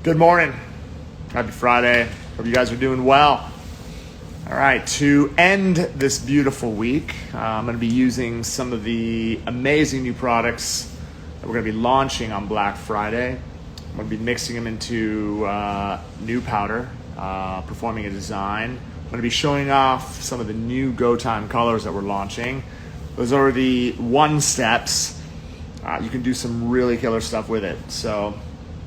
Good morning. Happy Friday. Hope you guys are doing well. All right, to end this beautiful week, I'm going to be using some of the amazing new products that we're going to be launching on Black Friday. I'm going to be mixing them into new powder, performing a design. I'm going to be showing off some of the new Go Time colors that we're launching. Those are the one steps. You can do some really killer stuff with it. So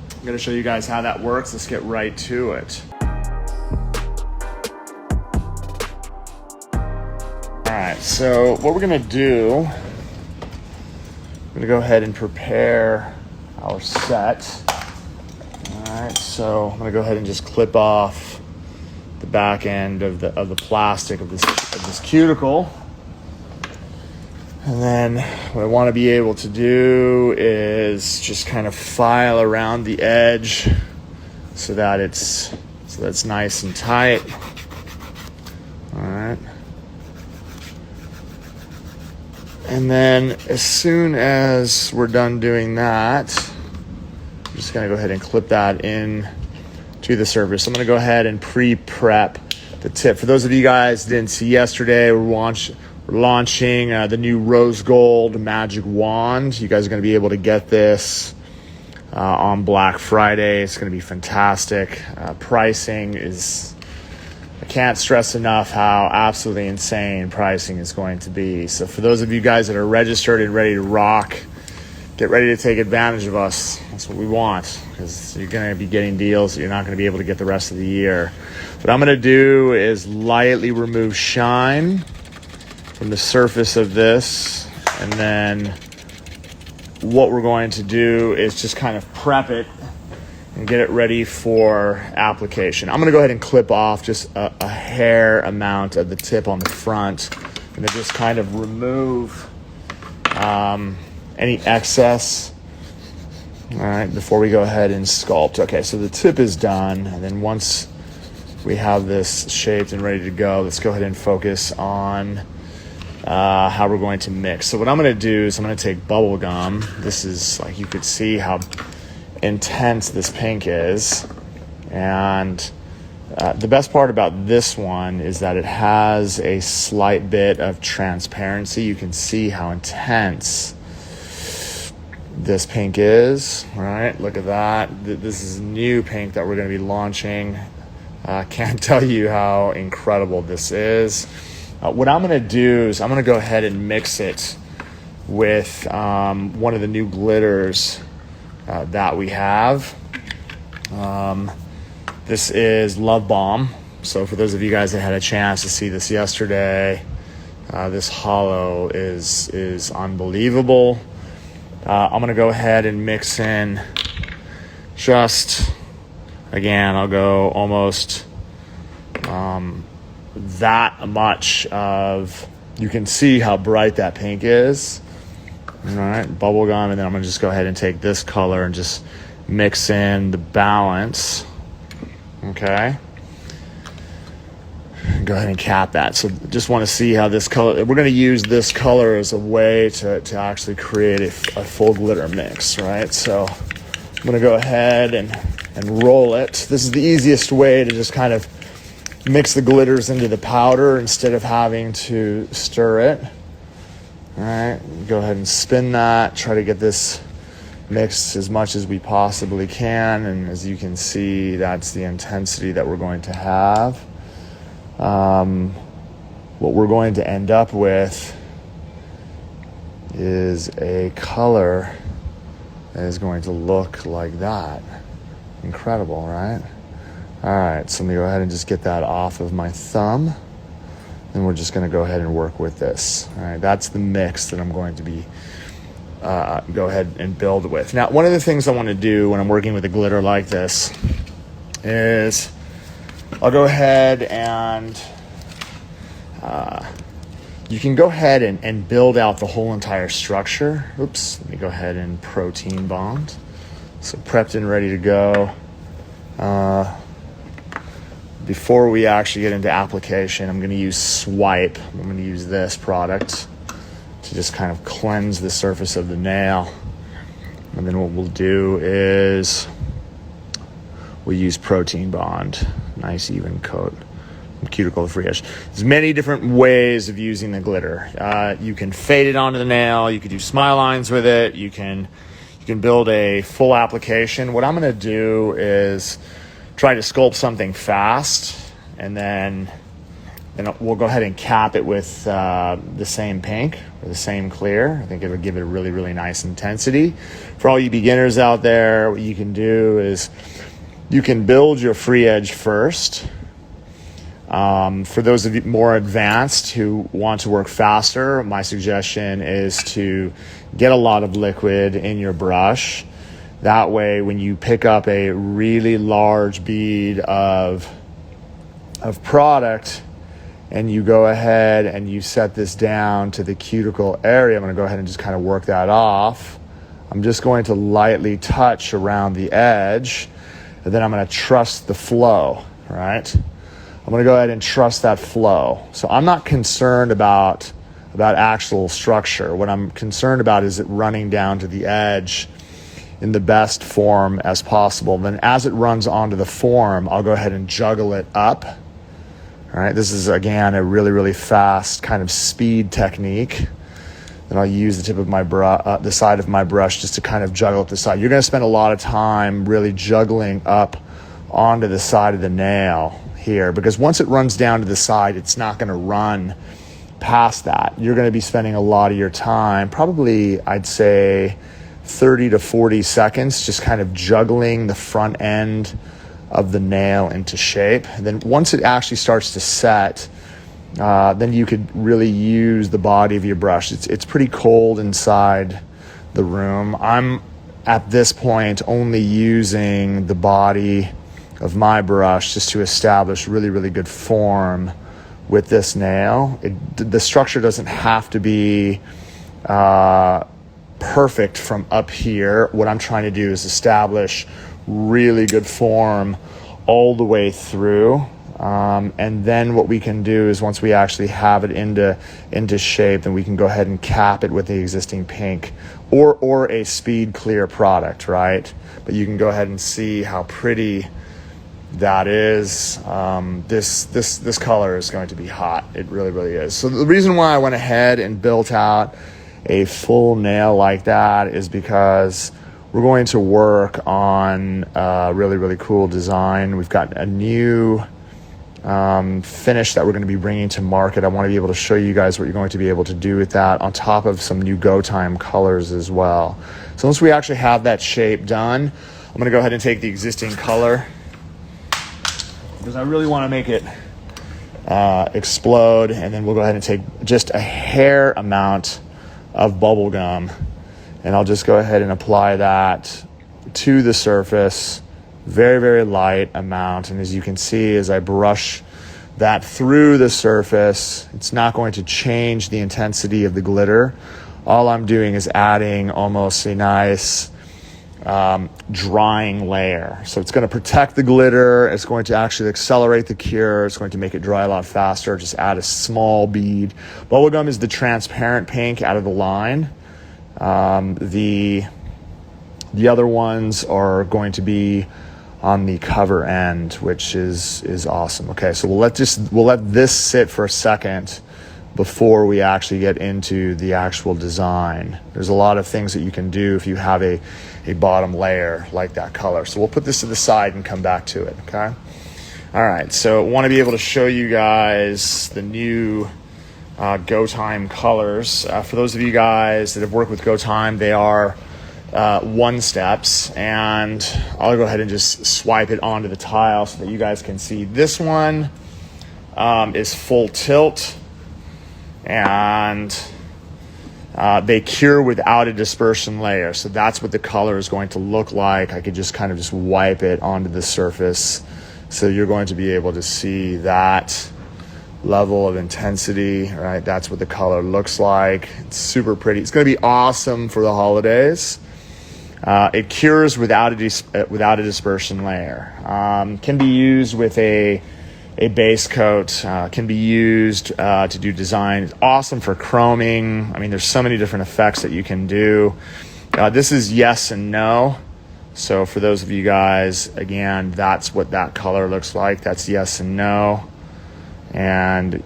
I'm going to show you guys how that works. Let's get right to it. All right, so what we're going to do, I'm going to go ahead and prepare our set. All right, so I'm going to go ahead and just clip off the back end of the plastic of this cuticle. And then what I want to be able to do is just kind of file around the edge so that it's nice and tight. All right. And then as soon as we're done doing that, I'm just going to go ahead and clip that in to the surface. I'm going to go ahead and pre-prep the tip. For those of you guys who didn't see yesterday, we're launching the new rose gold magic wand. You guys are going to be able to get this on Black Friday. It's going to be fantastic. Pricing is, I can't stress enough how absolutely insane pricing is going to be. So for those of you guys that are registered and ready to rock, get ready to take advantage of us. That's what we want, because you're going to be getting deals that you're not going to be able to get the rest of the year. What I'm going to do is lightly remove shine from the surface of this, and then what we're going to do is just kind of prep it and get it ready for application. I'm going to go ahead and clip off just a hair amount of the tip on the front, and then just kind of remove any excess, all right, before we go ahead and sculpt. Okay, so the tip is done, and then once we have this shaped and ready to go, let's go ahead and focus on how we're going to mix. So what I'm going to do is I'm going to take bubble gum. This is, like, you could see how intense this pink is, and the best part about this one is that it has a slight bit of transparency. You can see how intense this pink is. All right, look at that. This is new pink that we're going to be launching. Can't tell you how incredible this is. What I'm going to do is I'm going to go ahead and mix it with one of the new glitters that we have. This is Love Bomb. So for those of you guys that had a chance to see this yesterday, this holo is unbelievable. I'm going to go ahead and mix in just, again, I'll go almost that much of, you can see how bright that pink is. All right, bubble gum, and then I'm going to just go ahead and take this color and just mix in the balance. Okay. Go ahead and cap that. So just want to see how this color, we're going to use this color as a way to actually create a full glitter mix, right? So I'm going to go ahead and roll it. This is the easiest way to just kind of mix the glitters into the powder instead of having to stir it. All right, go ahead and spin that. Try to get this mixed as much as we possibly can. And as you can see, that's the intensity that we're going to have. What we're going to end up with is a color that is going to look like that. Incredible, right? All right, so let me go ahead and just get that off of my thumb. And we're just going to go ahead and work with this. All right, that's the mix that I'm going to be go ahead and build with. Now, one of the things I want to do when I'm working with a glitter like this is I'll go ahead and you can go ahead and build out the whole entire structure. Oops, let me go ahead and protein bond. So prepped and ready to go. Before we actually get into application, I'm going to use Swipe. I'm going to use this product to just kind of cleanse the surface of the nail. And then what we'll do is we use protein bond. Nice even coat. Cuticle free edge. There's many different ways of using the glitter. You can fade it onto the nail. You could do smile lines with it. You can build a full application. What I'm going to do is try to sculpt something fast, and then we'll go ahead and cap it with the same pink or the same clear. I think it would give it a really, really nice intensity. For all you beginners out there, what you can do is you can build your free edge first. For those of you more advanced who want to work faster, my suggestion is to get a lot of liquid in your brush. That way, when you pick up a really large bead of product and you go ahead and you set this down to the cuticle area, I'm going to go ahead and just kind of work that off. I'm just going to lightly touch around the edge, and then I'm going to trust the flow, right? I'm going to go ahead and trust that flow. So I'm not concerned about actual structure. What I'm concerned about is it running down to the edge in the best form as possible. Then as it runs onto the form, I'll go ahead and juggle it up. All right, this is, again, a really, really fast kind of speed technique. Then I'll use the tip of my the side of my brush just to kind of juggle up the side. You're going to spend a lot of time really juggling up onto the side of the nail here, because once it runs down to the side, it's not going to run past that. You're going to be spending a lot of your time, probably I'd say 30 to 40 seconds, just kind of juggling the front end of the nail into shape. And then once it actually starts to set, then you could really use the body of your brush. It's pretty cold inside the room. I'm at this point only using the body of my brush just to establish really, really good form with this nail. The structure doesn't have to be perfect from up here. What I'm trying to do is establish really good form all the way through. And then what we can do is once we actually have it into shape, then we can go ahead and cap it with the existing pink or a speed clear product, right? But you can go ahead and see how pretty that is. This color is going to be hot. It really, really is. So the reason why I went ahead and built out a full nail like that is because we're going to work on a really, really cool design. We've got a new finish that we're going to be bringing to market. I want to be able to show you guys what you're going to be able to do with that, on top of some new Go Time colors as well. So once we actually have that shape done, I'm going to go ahead and take the existing color, because I really want to make it explode, and then we'll go ahead and take just a hair amount of bubble gum, and I'll just go ahead and apply that to the surface. Very, very light amount. And as you can see, as I brush that through the surface, it's not going to change the intensity of the glitter. All I'm doing is adding almost a nice drying layer. So it's going to protect the glitter. It's going to actually accelerate the cure. It's going to make it dry a lot faster. Just add a small bead. Bubblegum is the transparent pink out of the line. The other ones are going to be on the cover end, which is awesome. Okay, so we'll let this sit for a second before we actually get into the actual design. There's a lot of things that you can do if you have a bottom layer like that color. So we'll put this to the side and come back to it, okay? All right, so I want to be able to show you guys the new Go Time colors. For those of you guys that have worked with Go Time, they are one steps, and I'll go ahead and just swipe it onto the tile so that you guys can see. This one is full tilt, and they cure without a dispersion layer. So that's what the color is going to look like. I could just kind of just wipe it onto the surface. So you're going to be able to see that level of intensity, right? That's what the color looks like. It's super pretty. It's going to be awesome for the holidays. It cures without a dispersion layer. Can be used with a base coat. Can be used to do design. It's awesome for chroming. I mean, there's so many different effects that you can do. This is yes and no. So for those of you guys, again, that's what that color looks like. That's yes and no. And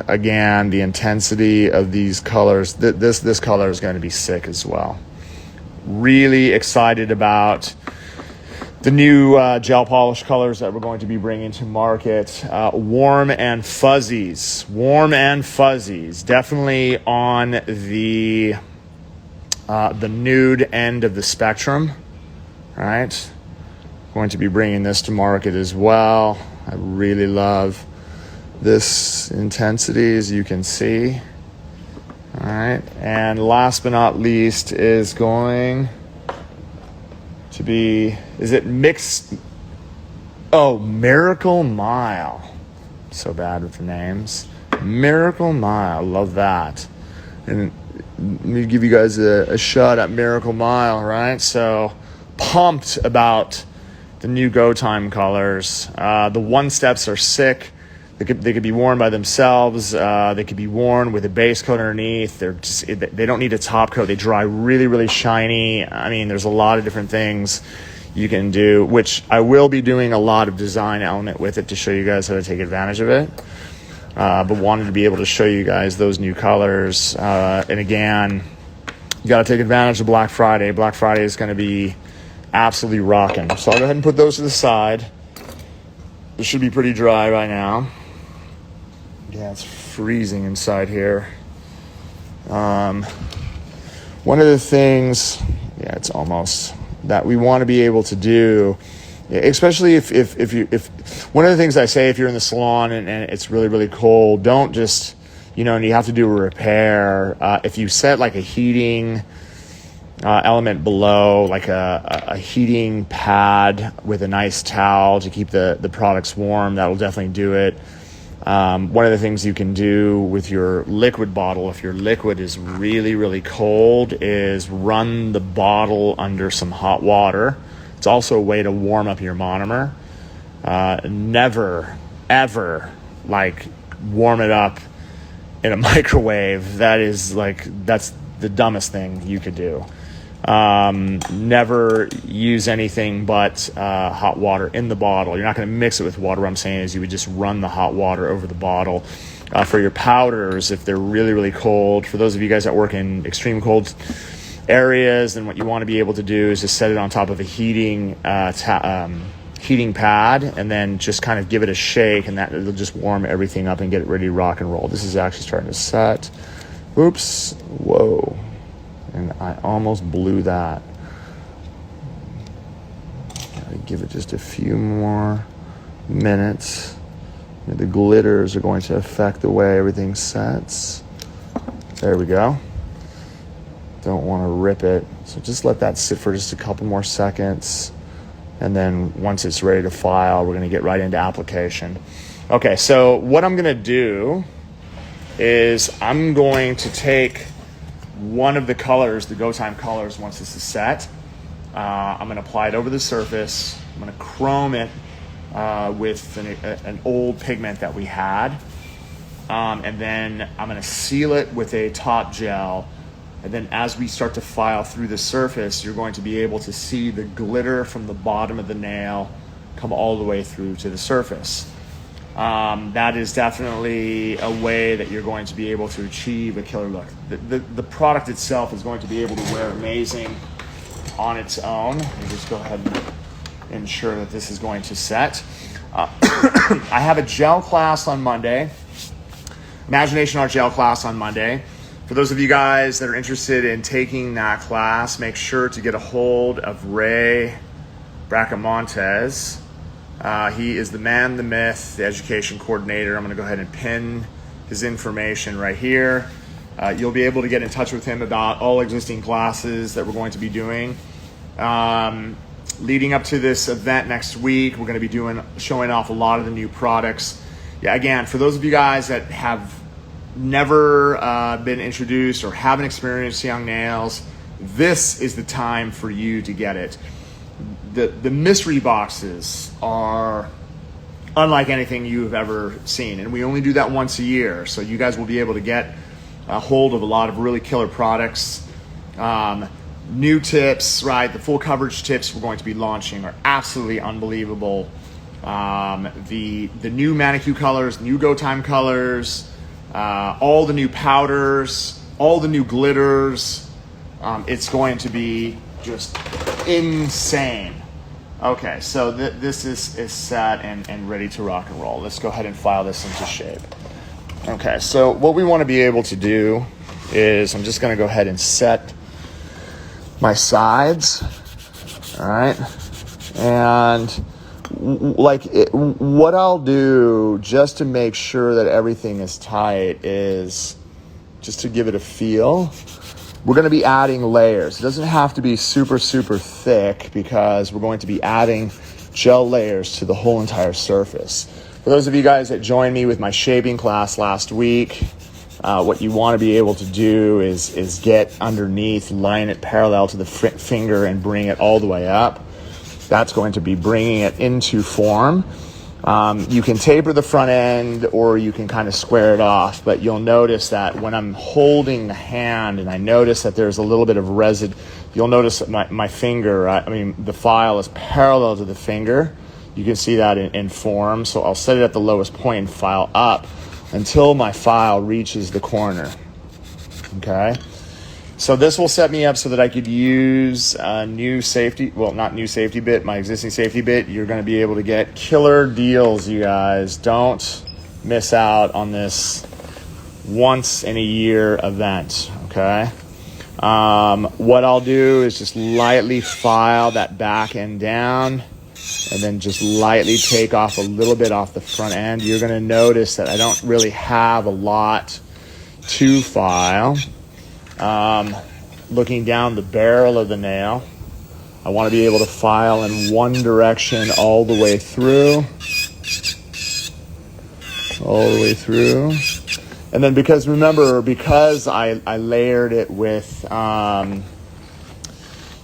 again, the intensity of these colors, this color is going to be sick as well. Really excited about the new gel polish colors that we're going to be bringing to market. Warm and fuzzies. Definitely on the nude end of the spectrum. All right. Going to be bringing this to market as well. I really love this intensity, as you can see. All right. And last but not least is going to be, is it mixed? Oh, Miracle Mile. So bad with the names. Miracle Mile. Love that. And let me give you guys a shot at Miracle Mile, right? So pumped about the new Go Time colors. The one steps are sick. They could be worn by themselves. They could be worn with a base coat underneath. They don't need a top coat. They dry really, really shiny. I mean, there's a lot of different things you can do, which I will be doing a lot of design element with it to show you guys how to take advantage of it. But wanted to be able to show you guys those new colors. And again, you got to take advantage of Black Friday. Black Friday is going to be absolutely rocking. So I'll go ahead and put those to the side. This should be pretty dry by now. Yeah, it's freezing inside here. One of the things, yeah, it's almost, that we want to be able to do, especially if one of the things I say, if you're in the salon and it's really, really cold, don't just, and you have to do a repair. If you set like a heating element below, like a heating pad with a nice towel to keep the products warm, that'll definitely do it. One of the things you can do with your liquid bottle, if your liquid is really, really cold, is run the bottle under some hot water. It's also a way to warm up your monomer. Never, ever, warm it up in a microwave. That's the dumbest thing you could do. Never use anything but hot water in the bottle. You're not going to mix it with water. What I'm saying is you would just run the hot water over the bottle. For your powders, if they're really, really cold, for those of you guys that work in extreme cold areas, then what you want to be able to do is just set it on top of a heating pad and then just kind of give it a shake, and that it'll just warm everything up and get it ready to rock and roll. This is actually starting to set. Oops. Whoa. And I almost blew that. Gotta give it just a few more minutes. The glitters are going to affect the way everything sets. There we go. Don't want to rip it. So just let that sit for just a couple more seconds. And then once it's ready to file, we're going to get right into application. Okay, so what I'm going to do is I'm going to take one of the colors, the Go Time colors, once this is set. I'm going to apply it over the surface. I'm going to chrome it with an old pigment that we had. And then I'm going to seal it with a top gel. And then as we start to file through the surface, you're going to be able to see the glitter from the bottom of the nail come all the way through to the surface. That is definitely a way that you're going to be able to achieve a killer look. The product itself is going to be able to wear amazing on its own. Let me just go ahead and ensure that this is going to set. I have a gel class on Monday, Imagination Art gel class on Monday. For those of you guys that are interested in taking that class, make sure to get a hold of Ray Bracamontes. He is the man, the myth, the education coordinator. I'm going to go ahead and pin his information right here. You'll be able to get in touch with him about all existing classes that we're going to be doing. Leading up to this event next week, we're going to be showing off a lot of the new products. Yeah, again, for those of you guys that have never been introduced or haven't experienced young nails, this is the time for you to get it. The mystery boxes are unlike anything you've ever seen, and we only do that once a year, so you guys will be able to get a hold of a lot of really killer products. new tips, right? The full coverage tips we're going to be launching are absolutely unbelievable. The new manicure colors, new go time colors, all the new powders, all the new glitters. It's going to be just insane. Okay, so this is set and ready to rock and roll. Let's go ahead and file this into shape. Okay, so what we want to be able to do is I'm just going to go ahead and set my sides, all right? And what I'll do just to make sure that everything is tight is just to give it a feel. We're going to be adding layers. It doesn't have to be super, super thick because we're going to be adding gel layers to the whole entire surface. For those of you guys that joined me with my shaping class last week, what you want to be able to do is get underneath, line it parallel to the finger and bring it all the way up. That's going to be bringing it into form. You can taper the front end or you can kind of square it off, but you'll notice that when I'm holding the hand and I notice that there's a little bit of residue, you'll notice that my finger, the file is parallel to the finger. You can see that in form. So I'll set it at the lowest point and file up until my file reaches the corner. Okay. So this will set me up so that I could use a new safety, well, not new safety bit, my existing safety bit. You're going to be able to get killer deals, you guys. Don't miss out on this once in a year event, okay? What I'll do is just lightly file that back end down and then just lightly take off a little bit off the front end. You're going to notice that I don't really have a lot to file. Looking down the barrel of the nail, I want to be able to file in one direction all the way through. And then because I layered it with,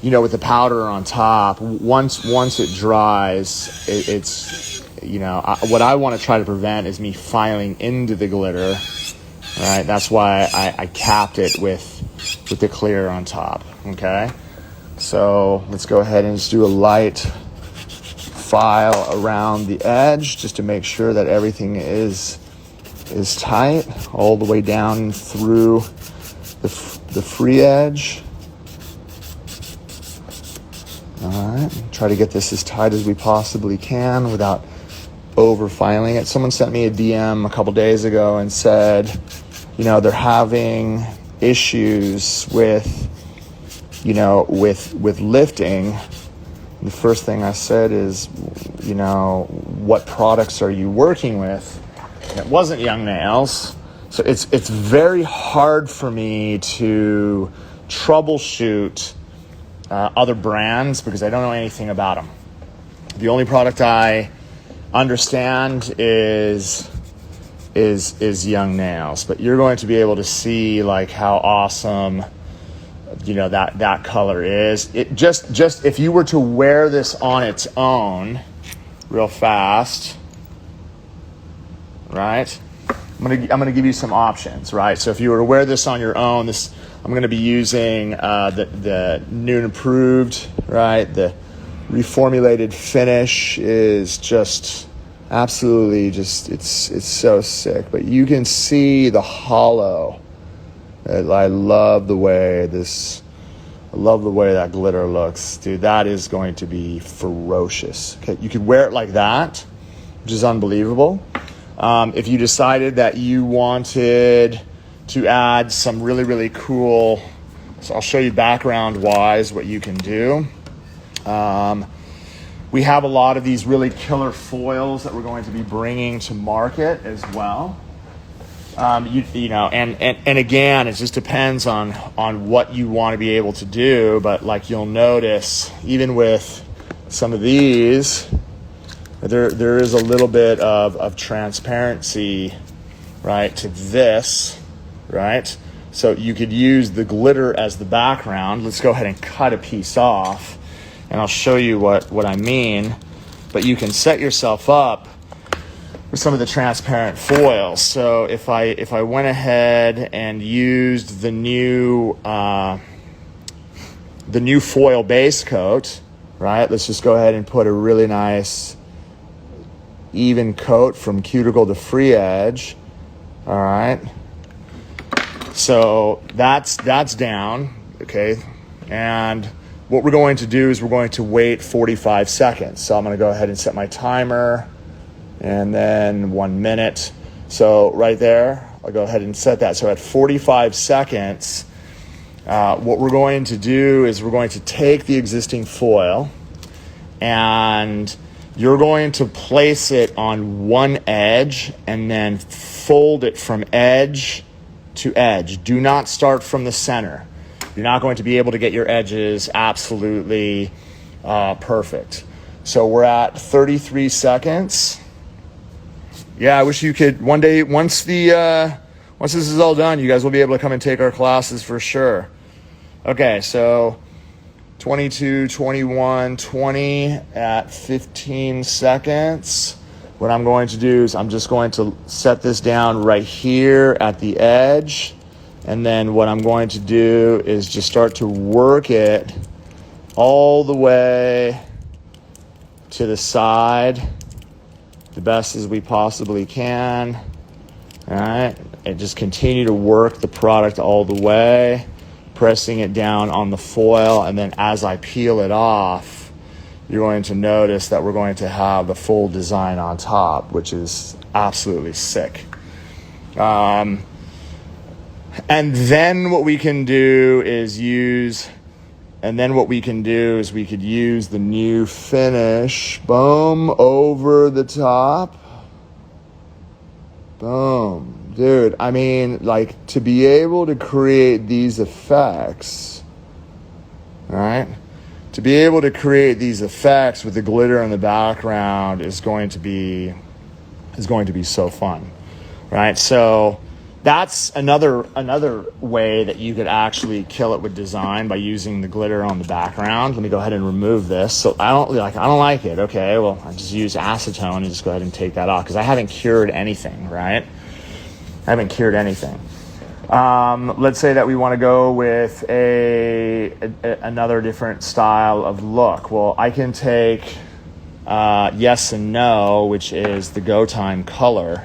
with the powder on top, once it dries, it's what I want to try to prevent is me filing into the glitter. All right, that's why I capped it with the clear on top, okay? So let's go ahead and just do a light file around the edge just to make sure that everything is tight all the way down through the free edge. All right, try to get this as tight as we possibly can without over filing it. Someone sent me a DM a couple days ago and said, they're having issues with lifting. The first thing I said is, what products are you working with? And it wasn't Young Nails. So it's very hard for me to troubleshoot other brands because I don't know anything about them. The only product I understand is Young Nails, but you're going to be able to see like how awesome that color is. It just if you were to wear this on its own real fast, right? I'm gonna give you some options, right? So if you were to wear this on your own, I'm gonna be using the new and improved, right? The reformulated finish is just absolutely it's so sick. But you can see the hollow. I love the way that glitter looks, dude. That is going to be ferocious. Okay, you could wear it like that, which is unbelievable. If you decided that you wanted to add some really, really cool, so I'll show you background wise what you can do. We have a lot of these really killer foils that we're going to be bringing to market as well. And again, it just depends on what you want to be able to do. But like you'll notice, even with some of these, there is a little bit of transparency, right, to this, right? So you could use the glitter as the background. Let's go ahead and cut a piece off, and I'll show you what I mean. But you can set yourself up with some of the transparent foils. So if I went ahead and used the new the new foil base coat, right? Let's just go ahead and put a really nice even coat from cuticle to free edge. All right. So that's down, okay? And what we're going to do is we're going to wait 45 seconds. So I'm going to go ahead and set my timer, and then 1 minute. So right there, I'll go ahead and set that. So at 45 seconds, what we're going to do is we're going to take the existing foil, and you're going to place it on one edge and then fold it from edge to edge. Do not start from the center. You're not going to be able to get your edges absolutely perfect. So we're at 33 seconds. Yeah, I wish you could one day, once this is all done, you guys will be able to come and take our classes for sure. Okay, so 22, 21, 20 at 15 seconds. What I'm going to do is I'm just going to set this down right here at the edge. And then what I'm going to do is just start to work it all the way to the side, the best as we possibly can. All right, and just continue to work the product all the way, pressing it down on the foil. And then as I peel it off, you're going to notice that we're going to have the full design on top, which is absolutely sick. And then what we can do is we could use the new finish, boom, over the top. Boom. Dude, I mean, like, to be able to create these effects, all right? To be able to create these effects with the glitter in the background is going to be so fun, right? So that's another way that you could actually kill it with design, by using the glitter on the background. Let me go ahead and remove this. So I don't like it. Okay, well, I just use acetone and just go ahead and take that off, because I haven't cured anything, right? I haven't cured anything. Let's say that we want to go with another different style of look. Well, I can take Yes and No, which is the Go Time color.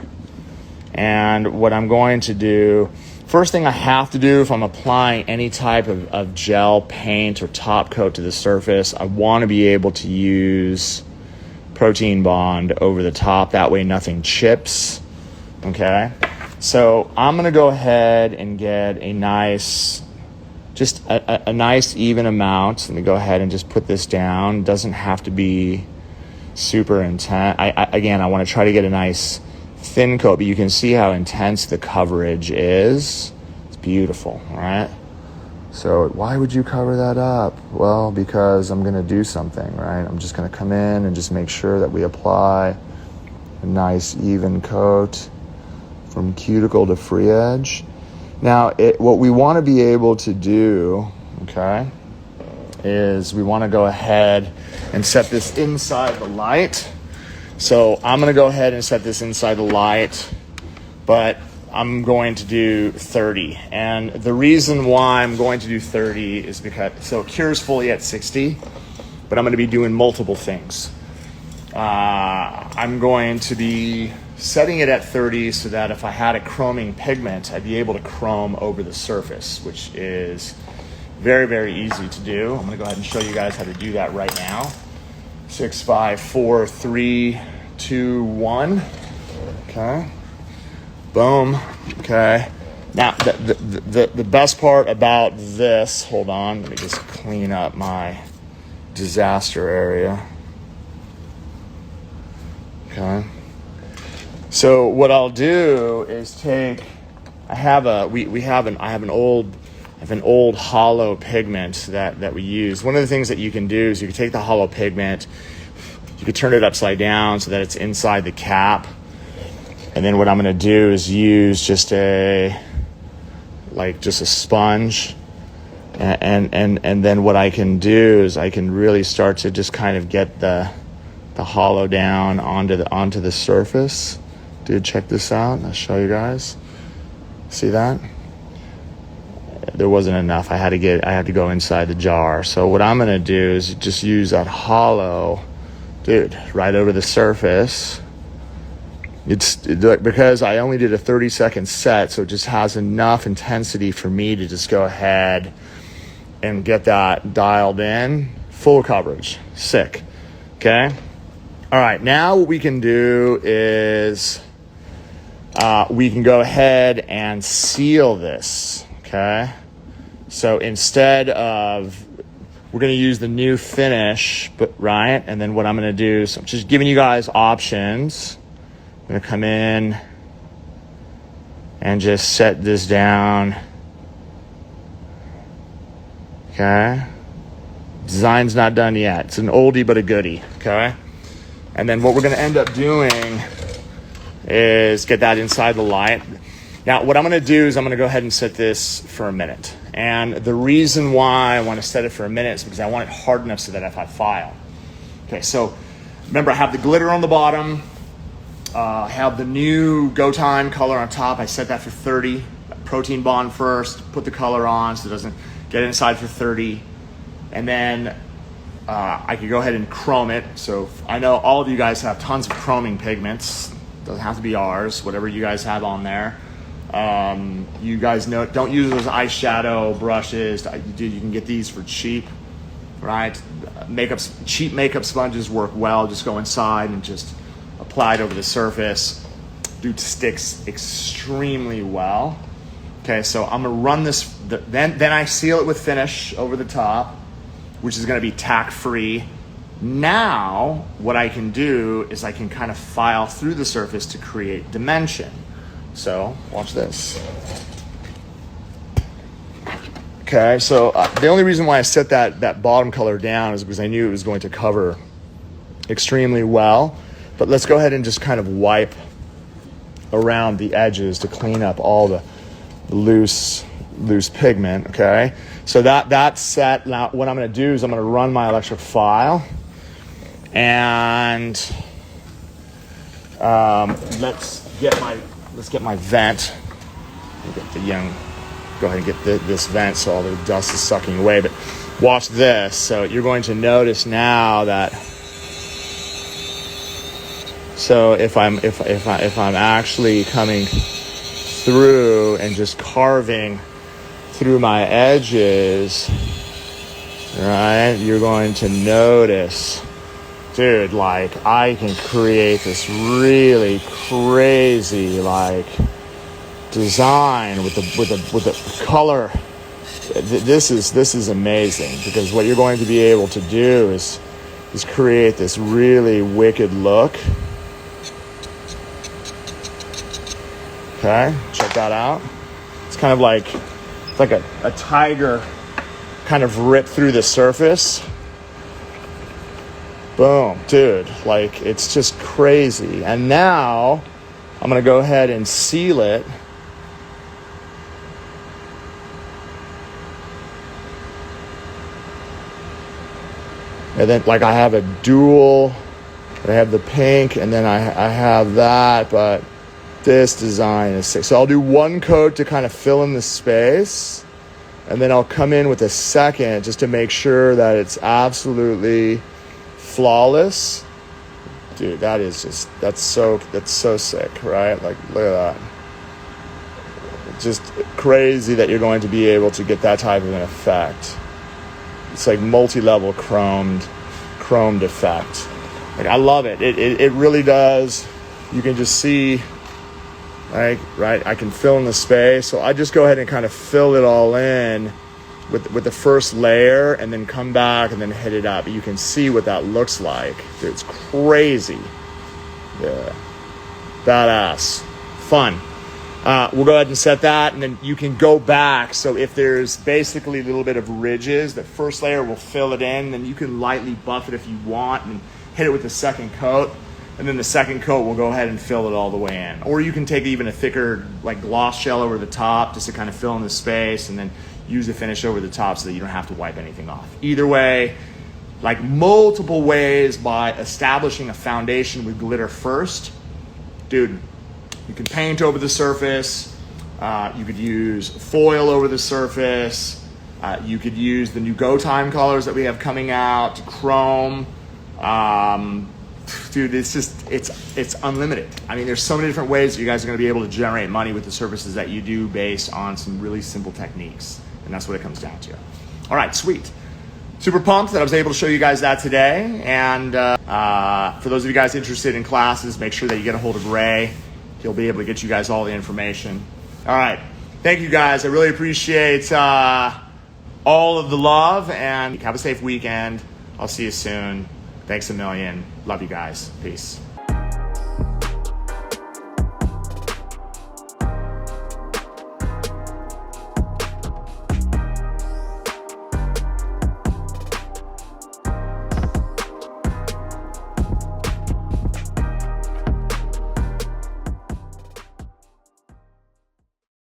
And what I'm going to do, first thing I have to do if I'm applying any type of gel, paint, or top coat to the surface, I want to be able to use Protein Bond over the top. That way nothing chips, okay? So I'm going to go ahead and get a nice, just a nice even amount. Let me go ahead and just put this down. It doesn't have to be super intense. I want to try to get a nice thin coat, but you can see how intense the coverage is. It's beautiful, right? So why would you cover that up? Well, because I'm going to do something, right? I'm just going to come in and just make sure that we apply a nice even coat from cuticle to free edge. Now, what we want to be able to do, okay, is we want to go ahead and set this inside the light. So I'm going to go ahead and set this inside the light, but I'm going to do 30. And the reason why I'm going to do 30 is because, so it cures fully at 60, but I'm going to be doing multiple things. I'm going to be setting it at 30 so that if I had a chroming pigment, I'd be able to chrome over the surface, which is very, very easy to do. I'm going to go ahead and show you guys how to do that right now. 6, 5, 4, 3, 2, 1. Okay. Boom. Okay. Now, the best part about this, hold on, let me just clean up my disaster area. Okay. So what I'll do is take, I have an old hollow pigment that we use. One of the things that you can do is you can take the hollow pigment, you can turn it upside down so that it's inside the cap. And then what I'm going to do is use just a sponge. And then what I can do is I can really start to just kind of get the hollow down onto the surface. Dude, check this out. I'll show you guys. See that? there wasn't enough. I had to go inside the jar. So what I'm gonna do is just use that hollow, dude, right over the surface. Because I only did a 30-second set, so it just has enough intensity for me to just go ahead and get that dialed in. Full coverage. Sick. Okay? All right, now what we can do is we can go ahead and seal this, okay? So instead of, we're gonna use the new finish, but right? And then what I'm gonna do is I'm just giving you guys options. I'm gonna come in and just set this down. Okay. Design's not done yet. It's an oldie but a goodie, okay? And then what we're gonna end up doing is get that inside the light. Now, what I'm gonna do is I'm gonna go ahead and set this for a minute. And the reason why I wanna set it for a minute is because I want it hard enough so that if I file. Okay, so remember I have the glitter on the bottom. I have the new Go Time color on top. I set that for 30. Protein bond first, put the color on so it doesn't get inside for 30. And then I could go ahead and chrome it. So I know all of you guys have tons of chroming pigments. Doesn't have to be ours, whatever you guys have on there. You guys know, don't use those eyeshadow brushes. You can get these for cheap, right? Cheap makeup sponges work well. Just go inside and just apply it over the surface. Dude, sticks extremely well. Okay, so I'm gonna run this, then I seal it with finish over the top, which is gonna be tack free. Now, what I can do is I can kind of file through the surface to create dimension. So, watch this. Okay, so the only reason why I set that bottom color down is because I knew it was going to cover extremely well. But let's go ahead and just kind of wipe around the edges to clean up all the loose pigment, okay? So that's set. Now what I'm gonna do is I'm gonna run my electric file and let's get my vent. Go ahead and get this vent so all the dust is sucking away. But watch this. So you're going to notice now that. So if I'm actually coming through and just carving through my edges, right? You're going to notice, dude, like I can create this really crazy like design with the color. This is amazing because what you're going to be able to do is create this really wicked look. Okay, check that out. It's kind of like a tiger kind of ripped through the surface. Boom, dude, like it's just crazy. And now I'm gonna go ahead and seal it. And then like I have a dual, I have the pink and then I have that, but this design is sick. So I'll do one coat to kind of fill in the space, and then I'll come in with a second just to make sure that it's absolutely flawless. Dude, that's so sick, right? Like, look at that. Just crazy that you're going to be able to get that type of an effect. It's like multi-level chromed effect. Like, I love it. It really does. You can just see. Right, I can fill in the space. So I just go ahead and kind of fill it all in with the first layer and then come back and then hit it up. You can see what that looks like. Dude, it's crazy. Yeah. Badass. Fun. We'll go ahead and set that and then you can go back. So if there's basically a little bit of ridges, the first layer will fill it in. Then you can lightly buff it if you want and hit it with the second coat. And then the second coat will go ahead and fill it all the way in. Or you can take even a thicker like gloss shell over the top just to kind of fill in the space and then use the finish over the top so that you don't have to wipe anything off. Either way, like multiple ways by establishing a foundation with glitter first. Dude, you can paint over the surface. You could use foil over the surface. You could use the new Go Time colors that we have coming out, chrome. Dude, it's unlimited. I mean, there's so many different ways that you guys are going to be able to generate money with the surfaces that you do based on some really simple techniques. And that's what it comes down to. All right, sweet. Super pumped that I was able to show you guys that today. And for those of you guys interested in classes, make sure that you get a hold of Ray. He'll be able to get you guys all the information. All right. Thank you guys. I really appreciate all of the love, and have a safe weekend. I'll see you soon. Thanks a million. Love you guys. Peace.